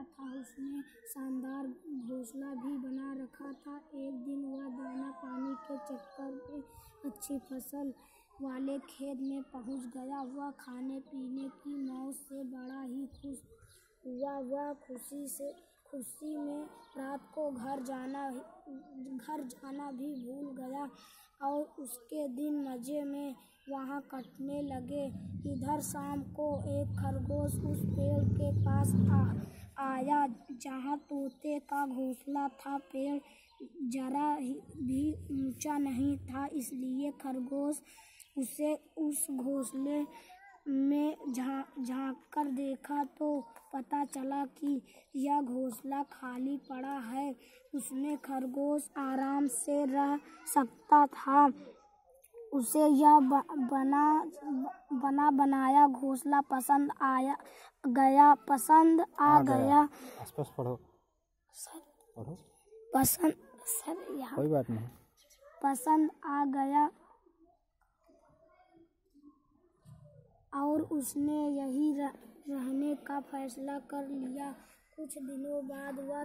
था। उसने शानदार घोंसला भी बना रखा था। एक दिन वह दाना पानी के चक्कर में अच्छी फसल वाले खेत में पहुंच गया। वह खाने पीने की मौज से बड़ा ही खुश हुआ। वह खुशी में रात को घर जाना भी भूल गया और उसके दिन मजे में वहाँ कटने लगे। इधर शाम को एक खरगोश उस पेड़ के पास आया जहाँ तोते का घोंसला था। पेड़ जरा भी ऊंचा नहीं था, इसलिए खरगोश उसे उस घोंसले में झांककर देखा तो पता चला कि यह घोंसला खाली पड़ा है। उसमें खरगोश आराम से रह सकता था। उसे यह बनाया घोंसला पसंद आ गया। आसपास पढ़ो सर, पढ़ो पसंद सर यहाँ कोई बात नहीं। पसंद आ गया और उसने यही रहने का फैसला कर लिया। कुछ दिनों बाद वह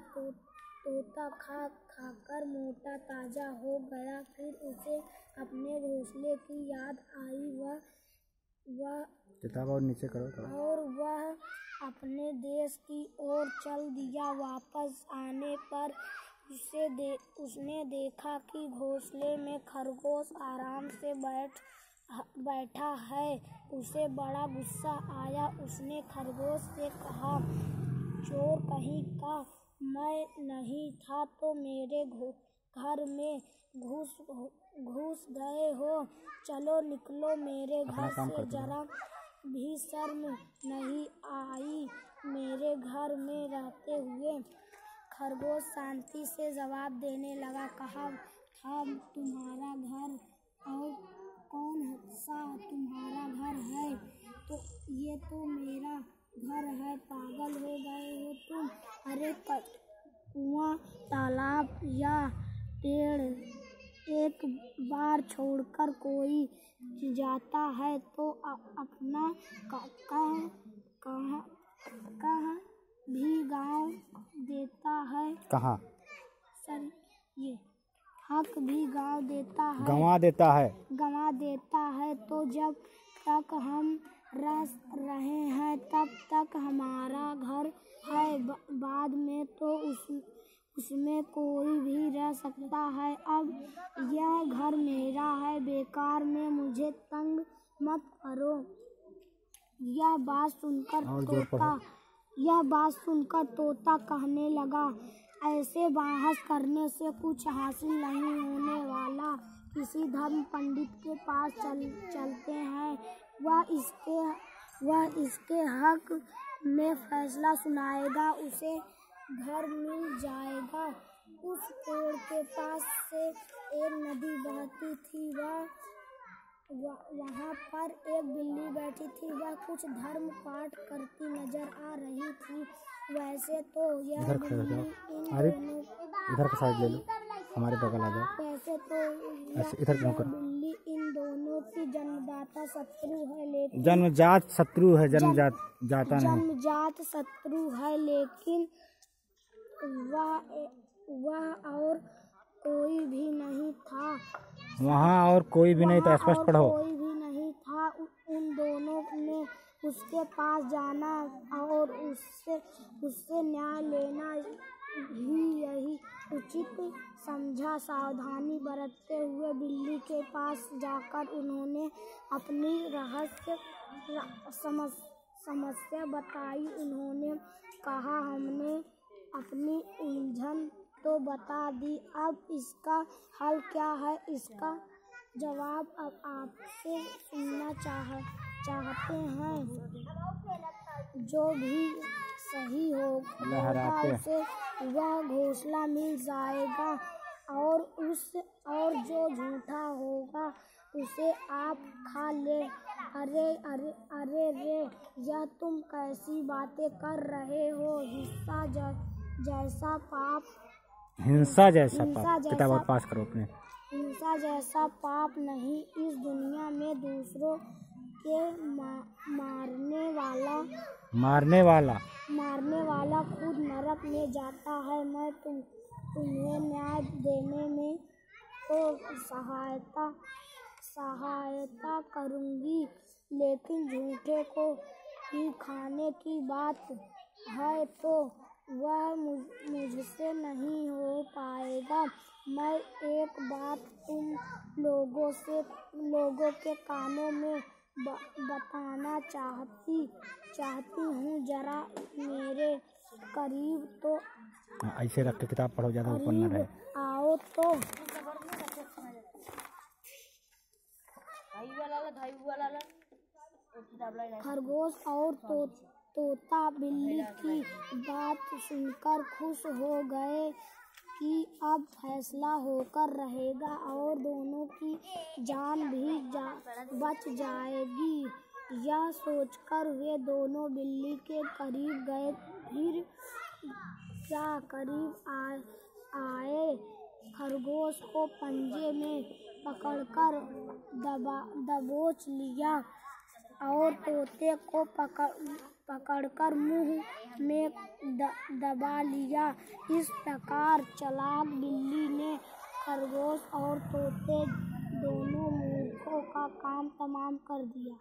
तोता खाकर मोटा ताजा हो गया। फिर उसे अपने घोंसले की याद आई। वह किताब और नीचे करो और वह अपने देश की ओर चल दिया। वापस आने पर उसने देखा कि घोंसले में खरगोश आराम से बैठा है। उसे बड़ा गुस्सा आया। उसने खरगोश से कहा, चोर कहीं का मैं नहीं था तो मेरे घर में घुस गए हो। चलो निकलो मेरे घर से। जरा भी शर्म नहीं आई मेरे घर में रहते हुए। खरगोश शांति से जवाब देने लगा, कहा था तुम्हारा घर और कौन सा तुम्हारा घर है? तो ये तो मेरा घर है। पागल हो गए हो तुम? अरे कुआं, तालाब या पेड़ एक बार छोड़कर कोई जाता है तो अपना कहाँ भी गाँव देता है। कहाँ सर ये हक भी गाँव देता है, गंवा देता है। तो जब तक हम रह रहे हैं तब तक हमारा घर है। बाद में तो उसमें कोई भी रह सकता है। अब यह घर मेरा है। बेकार में मुझे तंग मत करो। यह बात सुनकर तोता कहने लगा, ऐसे बहस करने से कुछ हासिल नहीं होने वाला। किसी धर्म पंडित के पास चलते हैं। वह इसके हक में फैसला सुनाएगा। उसे घर मिल जाएगा। उस पेड़ के पास से एक नदी बहती थी। वहाँ पर एक बिल्ली बैठी थी। वह कुछ धर्म पाठ करती नजर आ रही थी। वैसे तो यह बिल्ली इधर का साइड ले लो, हमारे बगल आ जाओ। वैसे तो इधर क्यों कर? बिल्ली इन दोनों की जन्मजात शत्रु है, लेकिन जन्मजात शत्रु है, जन्मजात शत्रु है। लेकिन वह और कोई भी नहीं था। वहाँ और कोई भी नहीं था। स्पष्ट पढ़ो। कोई भी नहीं था। उन दोनों ने उसके पास जाना और उससे न्याय लेना ही यही उचित समझा। सावधानी बरतते हुए बिल्ली के पास जाकर उन्होंने अपनी समस्या बताई। उन्होंने कहा, हमने अपनी उलझन तो बता दी, अब इसका हल क्या है? इसका जवाब अब आपसे सुनना चाहते हैं। जो भी सही होगा उसे वह घोंसला मिल जाएगा और जो झूठा होगा उसे आप खा ले। अरे रे, यह तुम कैसी बातें कर रहे हो? हिंसा जैसा पाप। किताब और पास करो अपने। हिंसा जैसा पाप नहीं। इस दुनिया में दूसरों के मारने वाला खुद नरक में जाता है। मैं तुम्हें न्याय देने में तो सहायता करूँगी, लेकिन झूठे को ही खाने की बात है तो वह मुझसे नहीं हो पाएगा। मैं एक बात तुम लोगों के कानों में बताना चाहती हूँ, जरा मेरे करीब तो ऐसे रख के किताब पढ़ो, ज़्यादा ऊपर न रहे। आओ तो। खरगोश और तोता बिल्ली की बात सुनकर खुश हो गए कि अब फैसला होकर रहेगा और दोनों की जान भी बच जाएगी। यह सोचकर वे दोनों बिल्ली के करीब गए। फिर क्या करीब आए, खरगोश को पंजे में पकड़कर दबोच लिया और तोते को पकड़कर मुंह में दबा लिया। इस प्रकार चालाक बिल्ली ने खरगोश और तोते दोनों मूर्खों का काम तमाम कर दिया।